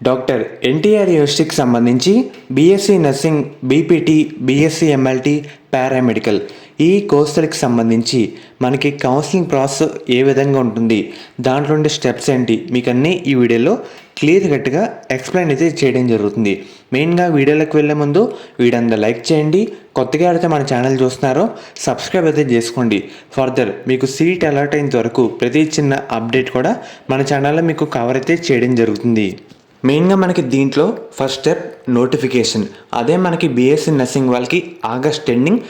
Doctor NTR యూనివర్సిటీకి సంబంధించి BSc nursing, BPT, BSc MLT, paramedical ఈ కోర్సులకు సంబంధించి మనకి కౌన్సిలింగ్ ప్రాసెస్ ఏ విధంగా ఉంటుంది, దాంట్లో ఉండే స్టెప్స్ ఏంటి, మీకు అన్నీ ఈ వీడియోలో క్లియర్ కట్గా ఎక్స్ప్లెయిన్ అయితే చేయడం జరుగుతుంది. మెయిన్గా వీడియోలోకి వెళ్ళే ముందు వీడియో లైక్ చేయండి. కొత్తగా అయితే మన ఛానల్ చూస్తున్నారో సబ్స్క్రైబ్ అయితే చేసుకోండి. ఫర్దర్ మీకు సీట్ అలాట్ అయినంత వరకు ప్రతి చిన్న అప్డేట్ కూడా మన ఛానల్లో మీకు కవర్ అయితే చేయడం జరుగుతుంది. మెయిన్గా మనకి దీంట్లో ఫస్ట్ స్టెప్ నోటిఫికేషన్. అదే మనకి బీఎస్సీ నర్సింగ్ వాళ్ళకి ఆగస్ట్ ఎండింగ్,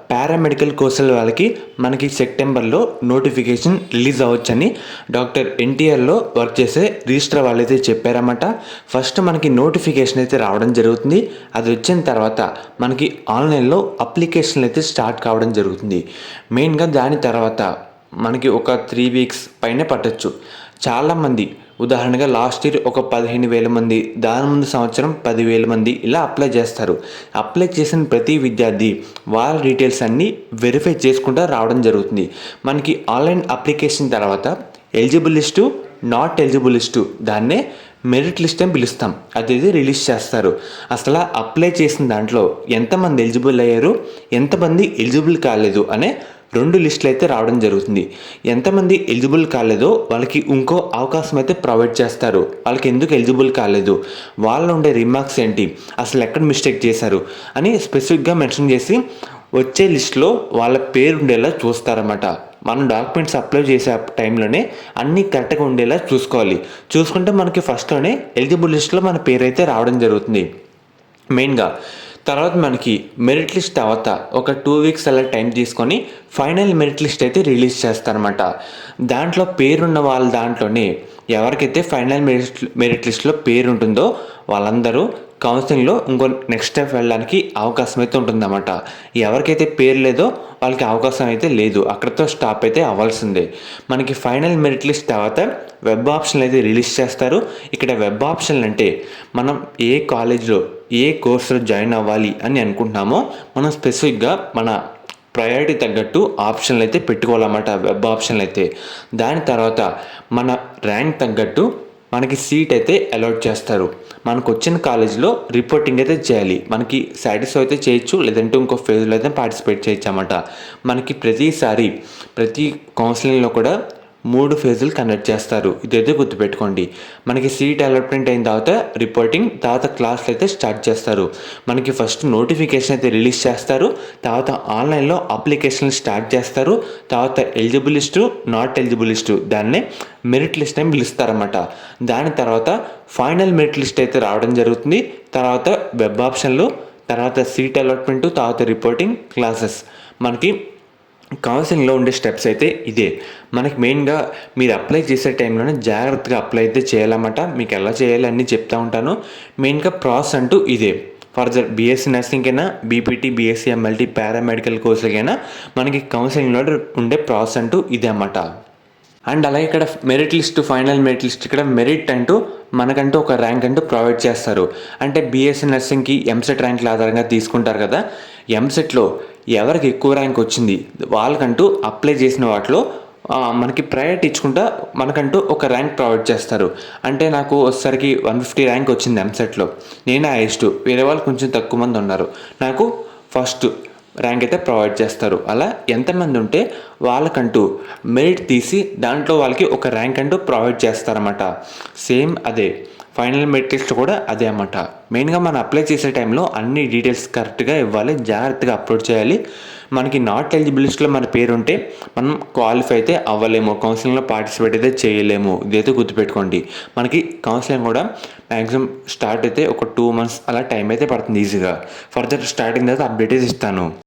పారామెడికల్ కోర్సుల వాళ్ళకి మనకి సెప్టెంబర్లో నోటిఫికేషన్ రిలీజ్ అవ్వచ్చని డాక్టర్ ఎన్టీఆర్లో వర్క్ చేసే రిజిస్టర్ వాళ్ళైతే చెప్పారన్నమాట. ఫస్ట్ మనకి నోటిఫికేషన్ అయితే రావడం జరుగుతుంది. అది వచ్చిన తర్వాత మనకి ఆన్లైన్లో అప్లికేషన్లు అయితే స్టార్ట్ కావడం జరుగుతుంది. మెయిన్గా దాని తర్వాత మనకి ఒక 3 వీక్స్ పైనే పట్టచ్చు. చాలామంది ఉదాహరణగా లాస్ట్ ఇయర్ ఒక 15,000 మంది, దాని ముందు సంవత్సరం 10,000 మంది ఇలా అప్లై చేస్తారు. అప్లై చేసిన ప్రతి విద్యార్థి వాళ్ళ డీటెయిల్స్ అన్నీ వెరిఫై చేసుకుంటూ రావడం జరుగుతుంది. మనకి ఆన్లైన్ అప్లికేషన్ తర్వాత eligible list, not eligible list, దాన్నే మెరిట్ లిస్ట్ అని పిలుస్తాం. అది రిలీజ్ చేస్తారు. అసలు అప్లై చేసిన దాంట్లో ఎంతమంది ఎలిజిబుల్ అయ్యారు, ఎంతమంది ఎలిజిబుల్ కాలేదు అనే 2 లిస్టులు అయితే రావడం జరుగుతుంది. ఎంతమంది ఎలిజిబుల్ కాలేదో వాళ్ళకి ఇంకో అవకాశం అయితే ప్రొవైడ్ చేస్తారు. వాళ్ళకి ఎందుకు ఎలిజిబుల్ కాలేదు, వాళ్ళు ఉండే రిమార్క్స్ ఏంటి, అసలు ఎక్కడ మిస్టేక్ చేశారు అని స్పెసిఫిక్గా మెన్షన్ చేసి వచ్చే లిస్టులో వాళ్ళ పేరు ఉండేలా చూస్తారన్నమాట. మనం డాక్యుమెంట్స్ అప్లై చేసే టైంలోనే అన్నీ కరెక్ట్గా ఉండేలా చూసుకోవాలి. చూసుకుంటే మనకి ఫస్ట్లోనే ఎలిజిబుల్ లిస్టులో మన పేరు అయితే రావడం జరుగుతుంది. మెయిన్గా తర్వాత మనకి మెరిట్ లిస్ట్ తర్వాత ఒక 2 వీక్స్ అలా టైం తీసుకొని ఫైనల్ మెరిట్ లిస్ట్ అయితే రిలీజ్ చేస్తారన్నమాట. దాంట్లో పేరున్న వాళ్ళ దాంట్లోనే ఎవరికైతే ఫైనల్ మెరిట్ లిస్ట్లో పేరు ఉంటుందో వాళ్ళందరూ కౌన్సిలింగ్లో ఇంకో నెక్స్ట్ స్టెప్ వెళ్ళడానికి అవకాశం అయితే ఉంటుందన్నమాట. ఎవరికైతే పేరు లేదో వాళ్ళకి అవకాశం అయితే లేదు, అక్కడితో స్టాప్ అయితే అవ్వాల్సిందే. మనకి ఫైనల్ మెరిట్ లిస్ట్ తర్వాత వెబ్ ఆప్షన్లు అయితే రిలీజ్ చేస్తారు. ఇక్కడ వెబ్ ఆప్షన్లు అంటే మనం ఏ కాలేజ్లో ఏ కోర్సులో జాయిన్ అవ్వాలి అని అనుకుంటున్నామో మనం స్పెసిఫిక్గా మన ప్రయారిటీ తగ్గట్టు ఆప్షన్లు అయితే పెట్టుకోవాలన్నమాట, వెబ్ ఆప్షన్లు అయితే. దాని తర్వాత మన ర్యాంక్ తగ్గట్టు మనకి సీట్ అయితే అలాట్ చేస్తారు. మనకు వచ్చిన కాలేజీలో రిపోర్టింగ్ అయితే చేయాలి. మనకి సాటిస్ఫై అయితే చేయొచ్చు, లేదంటే ఇంకో ఫేజ్లో అయితే పార్టిసిపేట్ చేయొచ్చు అన్నమాట. మనకి ప్రతి కౌన్సిలింగ్లో కూడా 3 ఫేజులు కండక్ట్ చేస్తారు. ఇదైతే గుర్తుపెట్టుకోండి. మనకి సీట్ అలాట్మెంట్ అయిన తర్వాత రిపోర్టింగ్, తర్వాత క్లాసులు అయితే స్టార్ట్ చేస్తారు. మనకి ఫస్ట్ నోటిఫికేషన్ అయితే రిలీజ్ చేస్తారు. తర్వాత ఆన్లైన్లో అప్లికేషన్లు స్టార్ట్ చేస్తారు. తర్వాత eligible list, not eligible list, దాన్నే మెరిట్ లిస్ట్ అని పిలుస్తారన్నమాట. దాని తర్వాత ఫైనల్ మెరిట్ లిస్ట్ అయితే రావడం జరుగుతుంది. తర్వాత వెబ్ ఆప్షన్లు, తర్వాత సీట్ అలాట్మెంటు, తర్వాత రిపోర్టింగ్, క్లాసెస్. మనకి కౌన్సిలింగ్లో ఉండే స్టెప్స్ అయితే ఇదే. మనకి మెయిన్గా మీరు అప్లై చేసే టైంలోనే జాగ్రత్తగా అప్లై అయితే చేయాలన్నమాట. మీకు ఎలా చేయాలి అన్నీ చెప్తా ఉంటాను. మెయిన్గా ప్రాసెస్ అంటూ ఇదే. ఫర్దర్ బీఎస్సీ నర్సింగ్కైనా, బీపీటీ, బీఎస్సీ ఎంఎల్టీ, పారామెడికల్ కోర్సులకైనా మనకి కౌన్సిలింగ్లో ఉండే ప్రాసెస్ అంటూ ఇదే అన్నమాట. అండ్ అలాగే ఇక్కడ merit list, final merit list, ఇక్కడ మెరిట్ అంటూ మనకంటూ ఒక ర్యాంక్ అంటూ ప్రొవైడ్ చేస్తారు. అంటే బీఎస్సీ నర్సింగ్కి ఎంసెట్ ర్యాంకుల ఆధారంగా తీసుకుంటారు కదా. ఎంసెట్లో ఎవరికి ఎక్కువ ర్యాంక్ వచ్చింది వాళ్ళకంటూ అప్లై చేసిన వాటిలో మనకి ప్రయారిటీ ఇచ్చుకుంటా మనకంటూ ఒక ర్యాంక్ ప్రొవైడ్ చేస్తారు. అంటే నాకు వచ్చేసరికి 150 ర్యాంక్ వచ్చింది ఎంసెట్లో, నేనే హైయెస్ట్, వేరే వాళ్ళు కొంచెం తక్కువ మంది ఉన్నారు, నాకు ఫస్ట్ ర్యాంక్ అయితే ప్రొవైడ్ చేస్తారు. అలా ఎంతమంది ఉంటే వాళ్ళకంటూ మెరిట్ తీసి దాంట్లో వాళ్ళకి ఒక ర్యాంక్ అంటూ ప్రొవైడ్ చేస్తారన్నమాట. సేమ్ అదే ఫైనల్ మెరిట్ లిస్ట్ కూడా అదే అన్నమాట. మెయిన్గా మనం అప్లై చేసే టైంలో అన్ని డీటెయిల్స్ కరెక్ట్గా ఇవ్వాలి, జాగ్రత్తగా అప్లోడ్ చేయాలి. మనకి నాట్ ఎలిజిబుల్ లిస్ట్లో మన పేరు ఉంటే మనం క్వాలిఫై అయితే అవ్వలేము, కౌన్సిలింగ్లో పార్టిసిపేట్ అయితే చేయలేము. ఇదైతే గుర్తుపెట్టుకోండి. మనకి కౌన్సిలింగ్ కూడా మ్యాక్సిమం స్టార్ట్ అయితే ఒక 2 months అలా టైం అయితే పడుతుంది ఈజీగా. ఫర్దర్ స్టార్టింగ్ తర్వాత అప్డేట్ అయితే ఇస్తాను.